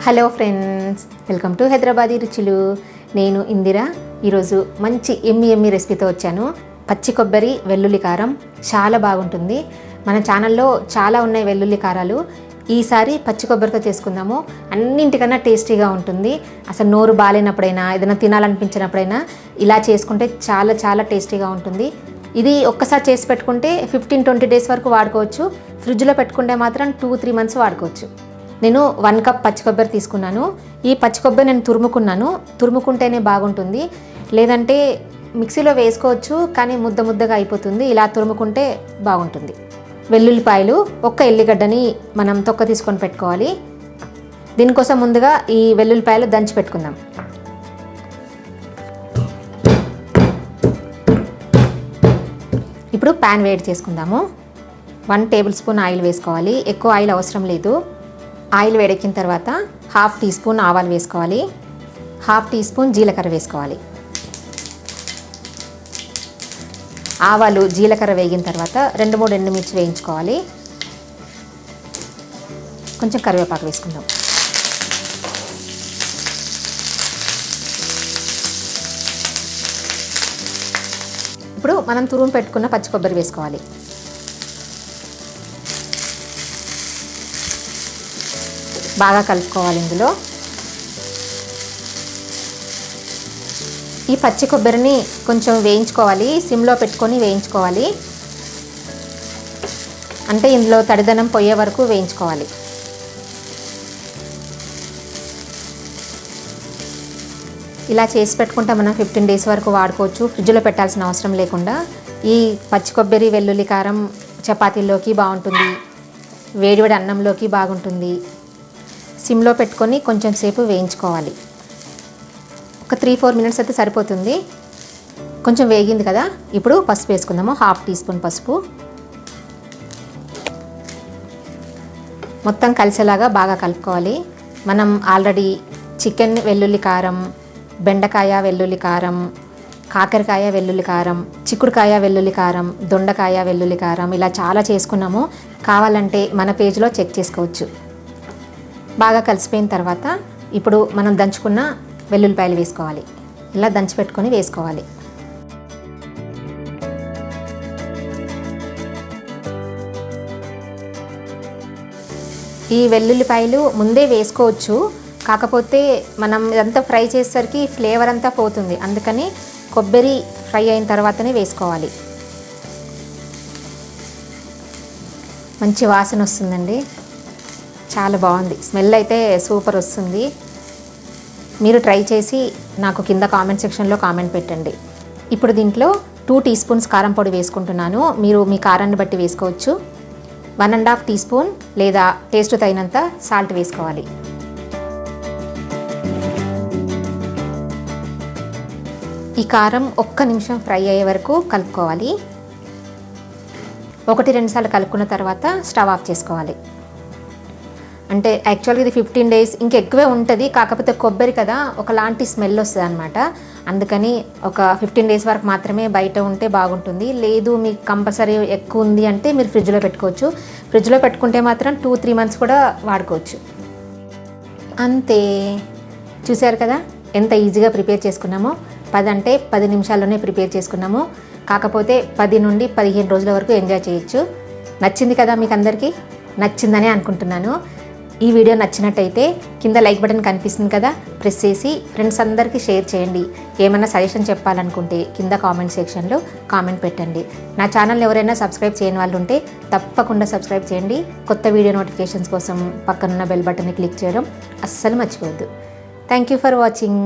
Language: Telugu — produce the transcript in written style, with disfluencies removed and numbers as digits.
Hello friends, welcome to Hyderabadi రుచులు. నేను ఇందిరా. ఈరోజు మంచి ఎమ్మి రెసిపీతో వచ్చాను. పచ్చి కొబ్బరి వెల్లుల్లి కారం చాలా బాగుంటుంది. మన ఛానల్లో చాలా ఉన్నాయి వెల్లుల్లి కారాలు. ఈసారి పచ్చి కొబ్బరితో చేసుకుందాము. అన్నింటికన్నా టేస్టీగా ఉంటుంది. అసలు నోరు బాగాలేనప్పుడైనా, ఏదైనా తినాలనిపించినప్పుడైనా ఇలా చేసుకుంటే చాలా చాలా టేస్టీగా ఉంటుంది. ఇది ఒక్కసారి చేసి పెట్టుకుంటే 15-20 డేస్ వరకు వాడుకోవచ్చు. ఫ్రిడ్జ్లో పెట్టుకుంటే మాత్రం 2-3 మంత్స్ వాడుకోవచ్చు. నేను 1 కప్ పచ్చి కొబ్బరి తీసుకున్నాను. ఈ పచ్చి కొబ్బరి నేను తురుముకుంటేనే బాగుంటుంది. లేదంటే మిక్సీలో వేసుకోవచ్చు, కానీ ముద్దగా అయిపోతుంది. ఇలా తురుముకుంటే బాగుంటుంది. వెల్లుల్లిపాయలు, 1 ఎల్లిగడ్డని మనం తొక్క తీసుకొని పెట్టుకోవాలి. దీనికోసం ముందుగా ఈ వెల్లుల్లిపాయలు దంచి పెట్టుకుందాం. ఇప్పుడు ప్యాన్ వేడి చేసుకుందాము. 1 టేబుల్ స్పూన్ ఆయిల్ వేసుకోవాలి. ఎక్కువ ఆయిల్ అవసరం లేదు. ఆయిల్ వేడెక్కిన తర్వాత 1/2 టీ స్పూన్ ఆవాలు వేసుకోవాలి. 1/2 టీ స్పూన్ జీలకర్ర వేసుకోవాలి. ఆవాలు జీలకర్ర వేగిన తర్వాత 2-3 ఎండుమిర్చి వేయించుకోవాలి. కొంచెం కరివేపాకు వేసుకుందాం. ఇప్పుడు మనం తురుము పెట్టుకున్న పచ్చి కొబ్బరి వేసుకోవాలి. బాగా కలుపుకోవాలి. ఇందులో ఈ పచ్చి కొబ్బరిని కొంచెం వేయించుకోవాలి. సిమ్లో పెట్టుకొని వేయించుకోవాలి. అంటే ఇందులో తడిదనం పోయే వరకు వేయించుకోవాలి. ఇలా చేసి పెట్టుకుంటే మనం 15 డేస్ వరకు వాడుకోవచ్చు. ఫ్రిడ్జ్లో పెట్టాల్సిన అవసరం లేకుండా. ఈ పచ్చి కొబ్బరి వెల్లుల్లి కారం చపాతీల్లోకి బాగుంటుంది. వేడివేడి అన్నంలోకి బాగుంటుంది. సిమ్లో పెట్టుకొని కొంచెం సేపు వేయించుకోవాలి. ఒక 3-4 మినిట్స్ అయితే సరిపోతుంది. కొంచెం వేగింది కదా, ఇప్పుడు పసుపు వేసుకుందాము. 1/2 టీ స్పూన్ పసుపు. మొత్తం కలిసేలాగా బాగా కలుపుకోవాలి. మనం ఆల్రెడీ చికెన్ వెల్లుల్లి కారం, బెండకాయ వెల్లుల్లి కారం, కాకరకాయ వెల్లుల్లి కారం, చిక్కుడుకాయ వెల్లుల్లి కారం, దొండకాయ వెల్లుల్లి కారం ఇలా చాలా చేసుకున్నాము. కావాలంటే మన పేజ్లో చెక్ చేసుకోవచ్చు. బాగా కలిసిపోయిన తర్వాత ఇప్పుడు మనం దంచుకున్న వెల్లుల్లిపాయలు వేసుకోవాలి. ఇలా దంచి పెట్టుకొని వేసుకోవాలి. ఈ వెల్లుల్లిపాయలు ముందే వేసుకోవచ్చు, కాకపోతే మనం ఇదంతా ఫ్రై చేసేసరికి ఫ్లేవర్ అంతా పోతుంది. అందుకని కొబ్బరి ఫ్రై అయిన తర్వాతనే వేసుకోవాలి. మంచి వాసన వస్తుందండి. చాలా బాగుంది. స్మెల్ అయితే సూపర్ వస్తుంది. మీరు ట్రై చేసి నాకు కింద కామెంట్ సెక్షన్లో కామెంట్ పెట్టండి. ఇప్పుడు దీంట్లో 2 టీ స్పూన్స్ కారం పొడి వేసుకుంటున్నాను. మీరు మీ కారాన్ని బట్టి వేసుకోవచ్చు. 1.5 టీ స్పూన్ లేదా టేస్ట్ తగినంత సాల్ట్ వేసుకోవాలి. ఈ కారం 1 నిమిషం ఫ్రై అయ్యే వరకు కలుపుకోవాలి. 1-2 సార్లు కలుపుకున్న తర్వాత స్టవ్ ఆఫ్ చేసుకోవాలి. అంటే యాక్చువల్గా ఇది 15 డేస్ ఇంకెక్కువే ఉంటుంది. కాకపోతే కొబ్బరి కదా, ఒకలాంటి స్మెల్ వస్తుంది అనమాట. అందుకని ఒక 15 డేస్ వరకు మాత్రమే బయట ఉంటే బాగుంటుంది. లేదు మీకు కంపల్సరీ ఎక్కువ ఉంది అంటే మీరు ఫ్రిడ్జ్లో పెట్టుకోవచ్చు. ఫ్రిడ్జ్లో పెట్టుకుంటే మాత్రం 2-3 మంత్స్ కూడా వాడుకోవచ్చు. అంతే. చూశారు కదా ఎంత ఈజీగా ప్రిపేర్ చేసుకున్నామో. 10 నిమిషాల్లోనే ప్రిపేర్ చేసుకున్నాము. కాకపోతే 10 నుండి 15 రోజుల వరకు ఎంజాయ్ చేయొచ్చు. నచ్చింది కదా మీకు అందరికీ? నచ్చిందనే అనుకుంటున్నాను. ఈ వీడియో నచ్చినట్టయితే కింద లైక్ బటన్ కనిపిస్తుంది కదా, ప్రెస్ చేసి ఫ్రెండ్స్ అందరికీ షేర్ చేయండి. ఏమైనా సజెషన్ చెప్పాలనుకుంటే కింద కామెంట్ సెక్షన్లో కామెంట్ పెట్టండి. నా ఛానల్ ఎవరైనా సబ్స్క్రైబ్ చేయని వాళ్ళు ఉంటే తప్పకుండా సబ్స్క్రైబ్ చేయండి. కొత్త వీడియో నోటిఫికేషన్స్ కోసం పక్కనున్న బెల్ బటన్ని క్లిక్ చేయడం అస్సలు మర్చిపోవద్దు. Thank you for watching.